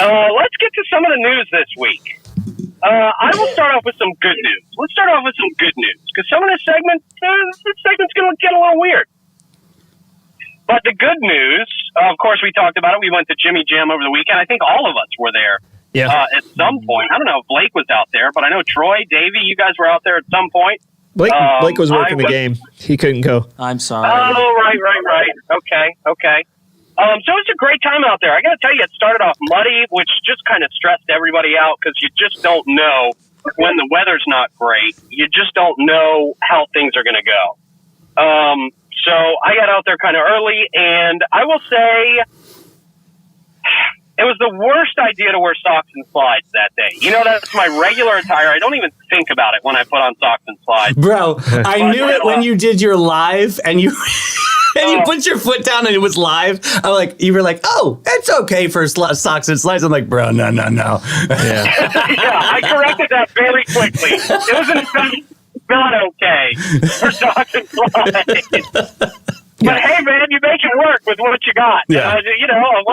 Let's get to some of the news this week. I will start off with some good news. Let's start off with some good news, because some of this segment's going to get a little weird. But the good news, of course, we talked about it. We went to Jimmy Jam over the weekend. I think all of us were there at some point. I don't know if Blake was out there, but I know Troy, Davey, you guys were out there at some point. Blake was working the game. He couldn't go. I'm sorry. Oh, right. Okay. So it's a great time out there. I got to tell you, it started off muddy, which just kind of stressed everybody out because you just don't know when the weather's not great. You just don't know how things are going to go. So I got out there kind of early, and I will say it was the worst idea to wear socks and slides that day. You know, that's my regular attire. I don't even think about it when I put on socks and slides. Bro, I knew it when you did your live and you and you put your foot down and it was live. You were like, oh, it's okay for socks and slides. I'm like, bro, no. Yeah. Yeah, I corrected that very quickly. It was in fact not okay for socks and slides. But hey, man, you make it work with what you got. Yeah. What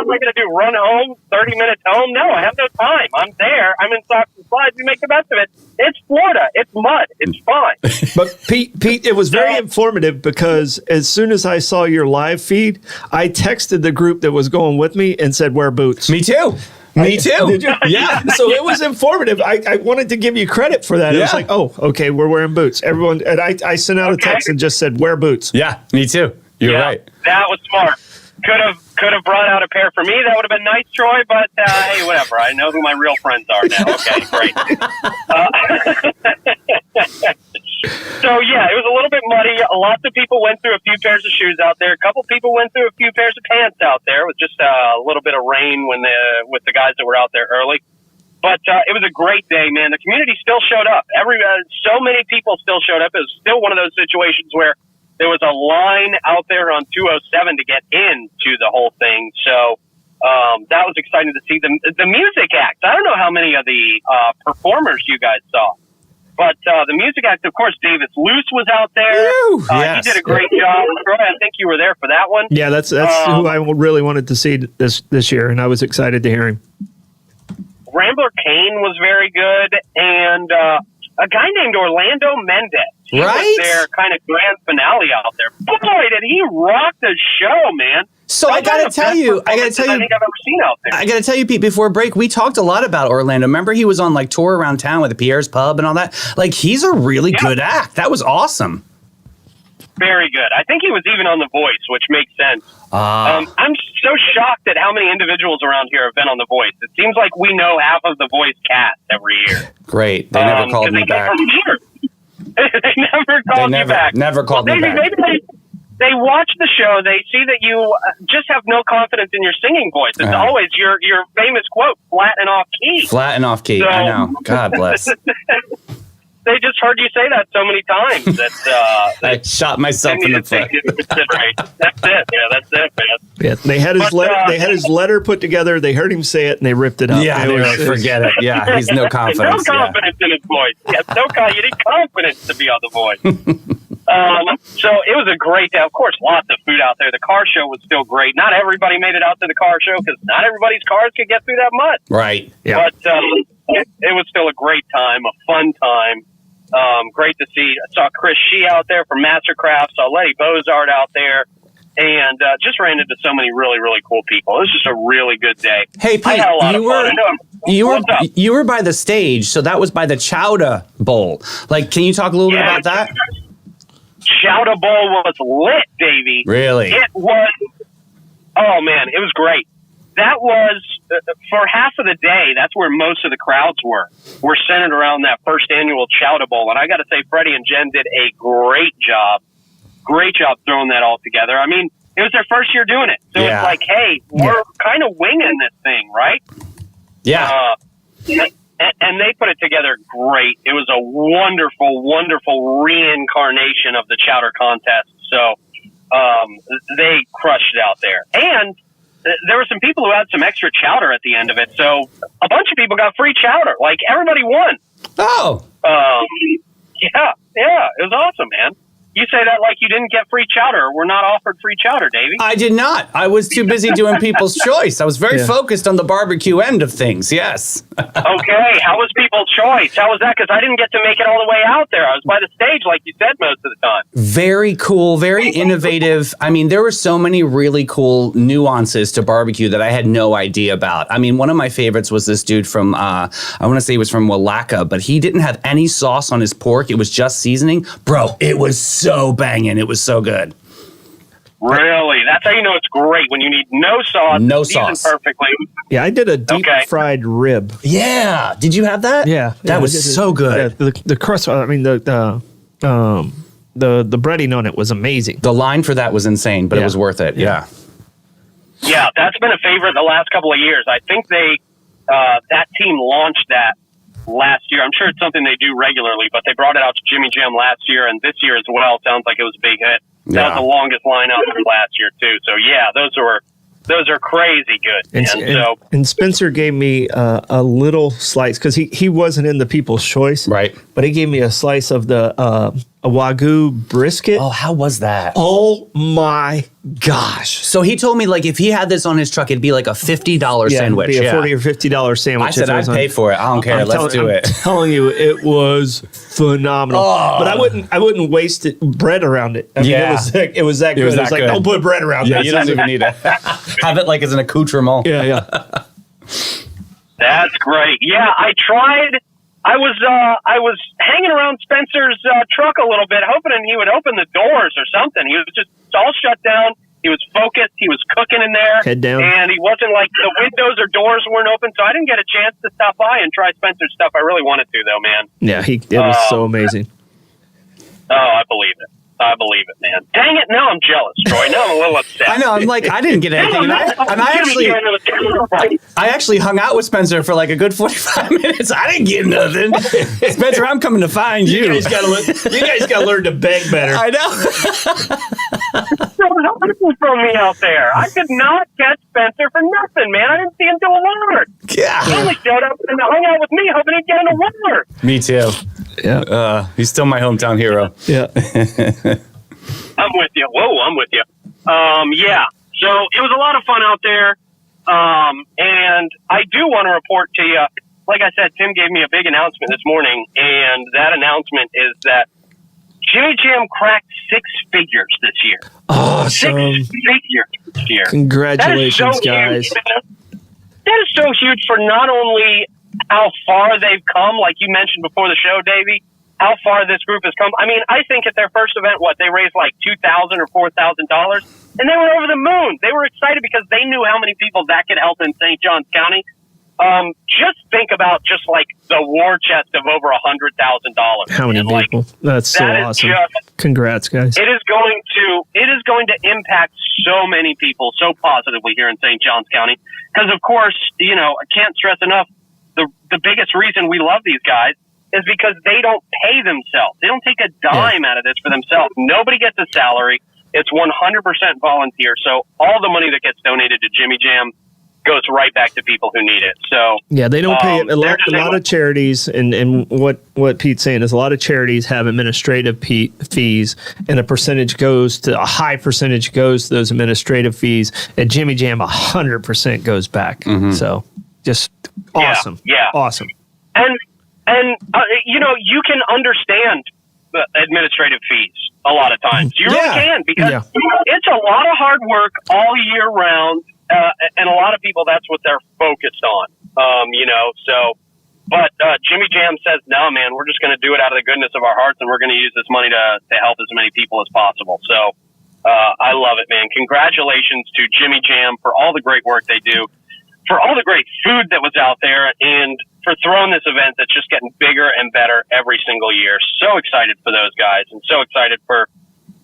am I going to do? Run home? 30 minutes home? No, I have no time. I'm there. I'm in socks and slides. We make the best of it. It's Florida. It's mud. It's fine. But Pete, it was very informative because as soon as I saw your live feed, I texted the group that was going with me and said, wear boots. Me too. Did you? Yeah. So it was informative. I wanted to give you credit for that. Yeah. It was like, oh, okay, we're wearing boots. Everyone, and I sent out a text and just said, wear boots. Yeah, me too. You're right. That was smart. Could have brought out a pair for me. That would have been nice, Troy. But hey, whatever. I know who my real friends are now. Okay, great. So yeah, it was a little bit muddy. Lots of people went through a few pairs of shoes out there. A couple people went through a few pairs of pants out there with just a little bit of rain with the guys that were out there early. But it was a great day, man. The community still showed up. So many people still showed up. It was still one of those situations where there was a line out there on 207 to get into the whole thing. So that was exciting to see. The music act, I don't know how many of the performers you guys saw, but the music act, of course, Davis Luce was out there. Yes. He did a great job. Troy, I think you were there for that one. Yeah, that's who I really wanted to see this year, and I was excited to hear him. Rambler Kane was very good, and a guy named Orlando Mendez. He was their kind of grand finale out there. Boy, did he rock the show, man. So I gotta tell you, I think I've ever seen out there. I gotta tell you, Pete, before break, we talked a lot about Orlando. Remember, he was on tour around town with the Pierre's Pub and all that. He's a really good act. That was awesome. Very good. I think he was even on The Voice, which makes sense. I'm so shocked at how many individuals around here have been on The Voice. It seems like we know half of The Voice cast every year. Great. They never called me back. They never called you back. Never called me back. Maybe they watch the show. They see that you just have no confidence in your singing voice. It's always your famous quote, flat and off key. Flat and off key. So, I know. God bless. They just heard you say that so many times that I shot myself in the foot. That's it. Yeah, that's it, man. Yeah, they had his letter. They had his letter put together. They heard him say it, and they ripped it up. Yeah, they were like, forget it. Yeah, he's no confidence. No confidence in his voice. Yeah, you need confidence to be on The Voice. So it was a great day. Of course, lots of food out there. The car show was still great. Not everybody made it out to the car show because not everybody's cars could get through that mud. Right. Yeah. But it was still a great time, a fun time. Great to see. I saw Chris Shee out there from Mastercraft. Saw Letty Bozard out there. And just ran into so many really, really cool people. It was just a really good day. Hey, Pete, you were by the stage, so that was by the Chowder Bowl. Can you talk a little bit about that? Chowder Bowl was lit, Davey. Really? It was. Oh man, it was great. That was for half of the day. That's where most of the crowds were centered around that first annual Chowder Bowl. And I got to say, Freddie and Jen did a great job throwing that all together. I mean, it was their first year doing it. So it's like, hey, we're kind of winging this thing, right? Yeah. And they put it together great. It was a wonderful, wonderful reincarnation of the chowder contest. So they crushed it out there. And there were some people who had some extra chowder at the end of it. So a bunch of people got free chowder. Everybody won. Oh. Yeah. It was awesome, man. You say that like you didn't get free chowder. We're not offered free chowder, Davey. I did not. I was too busy doing People's Choice. I was very focused on the barbecue end of things. Yes. Okay. How was People's Choice? How was that? Because I didn't get to make it all the way out there. I was by the stage, like you said, most of the time. Very cool, very innovative. I mean, there were so many really cool nuances to barbecue that I had no idea about. I mean, one of my favorites was this dude from, I want to say he was from Walaka, but he didn't have any sauce on his pork. It was just seasoning. Bro, it was so banging. It was so good. Really? That's how you know it's great, when you need no sauce. No sauce. Perfectly. Yeah, I did a deep fried rib. Yeah. Did you have that? Yeah. That was so good. Yeah, the crust, I mean, the breading on it was amazing. The line for that was insane, but it was worth it. Yeah. Yeah, that's been a favorite the last couple of years. I think that team launched that last year. I'm sure it's something they do regularly, but they brought it out to Jimmy Jam last year, and this year as well. Sounds like it was a big hit. That was the longest line out there last year too. So yeah, those are crazy good. And Spencer gave me a little slice because he wasn't in the People's Choice, right? But he gave me a slice of the a Wagyu brisket. Oh, how was that? Oh my gosh! So he told me like if he had this on his truck, it'd be like a $50 sandwich. It'd be a $40 or $50 sandwich. I said I'd pay for it. I don't care. Let's do it. I'm telling you, it was phenomenal. Oh. But I wouldn't waste bread around it. I mean, it was that good. It was like, don't put bread around it. Yeah, you don't even need it. Have it like as an accoutrement. Yeah. That's great. Yeah, I tried. I was hanging around Spencer's truck a little bit, hoping he would open the doors or something. He was just all shut down. He was focused. He was cooking in there. Head down. And he wasn't like the windows or doors weren't open, so I didn't get a chance to stop by and try Spencer's stuff. I really wanted to, though, man. Yeah, it was so amazing. Oh, I believe it. I believe it, man. Dang it. Now I'm jealous, Troy. Now I'm a little upset. I know. I'm like, I didn't get anything. And I actually hung out with Spencer for like a good 45 minutes. I didn't get nothing. Spencer, I'm coming to find you. You guys got to learn to beg better. I know. Don't throw me out there. I could not catch Spencer for nothing, man. I didn't see him do a water. Yeah. He only showed up and hung out with me, hoping he'd get in a water. Me too. Yeah. He's still my hometown hero. Yeah. I'm with you. Whoa, I'm with you. Yeah. So it was a lot of fun out there. And I do want to report to you, like I said, Tim gave me a big announcement this morning, and that announcement is that Jimmy Jam cracked 6 figures this year. Awesome. 6 figures this year. Congratulations, guys. That is so huge for not only how far they've come, like you mentioned before the show, Davey, how far this group has come. I mean, I think at their first event, they raised like $2,000 or $4,000, and they were over the moon. They were excited because they knew how many people that could help in St. Johns County. Just think about just like the war chest of over $100,000. How many people? That's so awesome. Congrats, guys. It is going to impact so many people so positively here in St. Johns County. Because of course, I can't stress enough, the biggest reason we love these guys is because they don't pay themselves. They don't take a dime out of this for themselves. Nobody gets a salary. It's 100% volunteer. So all the money that gets donated to Jimmy Jam goes right back to people who need it. So yeah, they don't pay it. A lot of charities, and what Pete's saying is a lot of charities have administrative fees, and a high percentage goes to those administrative fees. At Jimmy Jam, 100% goes back. Mm-hmm. So just awesome. Yeah. Awesome. And you can understand the administrative fees a lot of times. You really can, because it's a lot of hard work all year round. And a lot of people, that's what they're focused on, But Jimmy Jam says, no, man, we're just going to do it out of the goodness of our hearts, and we're going to use this money to help as many people as possible. So I love it, man. Congratulations to Jimmy Jam for all the great work they do, for all the great food that was out there, and for throwing this event that's just getting bigger and better every single year. So excited for those guys, and so excited for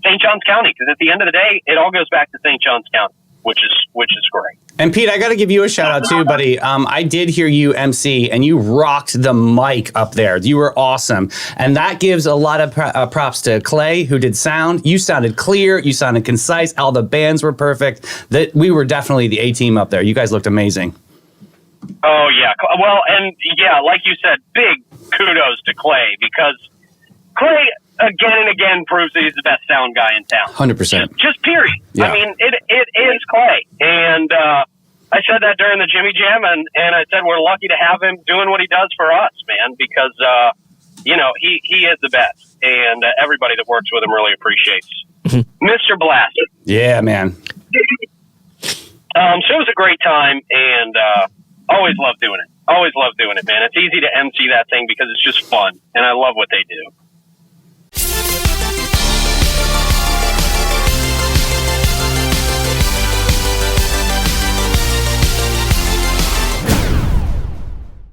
St. Johns County, because at the end of the day, it all goes back to St. Johns County. Which is great. And Pete, I got to give you a shout out too, buddy. I did hear you MC, and you rocked the mic up there. You were awesome, and that gives a lot of props to Clay, who did sound. You sounded clear. You sounded concise. All the bands were perfect. That we were definitely the A team up there. You guys looked amazing. Oh yeah, well, and yeah, like you said, big kudos to Clay, because Clay, again and again proves that he's the best sound guy in town. 100%. Just period. Yeah. I mean, it is Clay. And I said that during the Jimmy Jam, and I said we're lucky to have him doing what he does for us, man, because, he is the best. And everybody that works with him really appreciates Mr. Blast. Yeah, man. So it was a great time, and always love doing it. Always love doing it, man. It's easy to MC that thing because it's just fun, and I love what they do.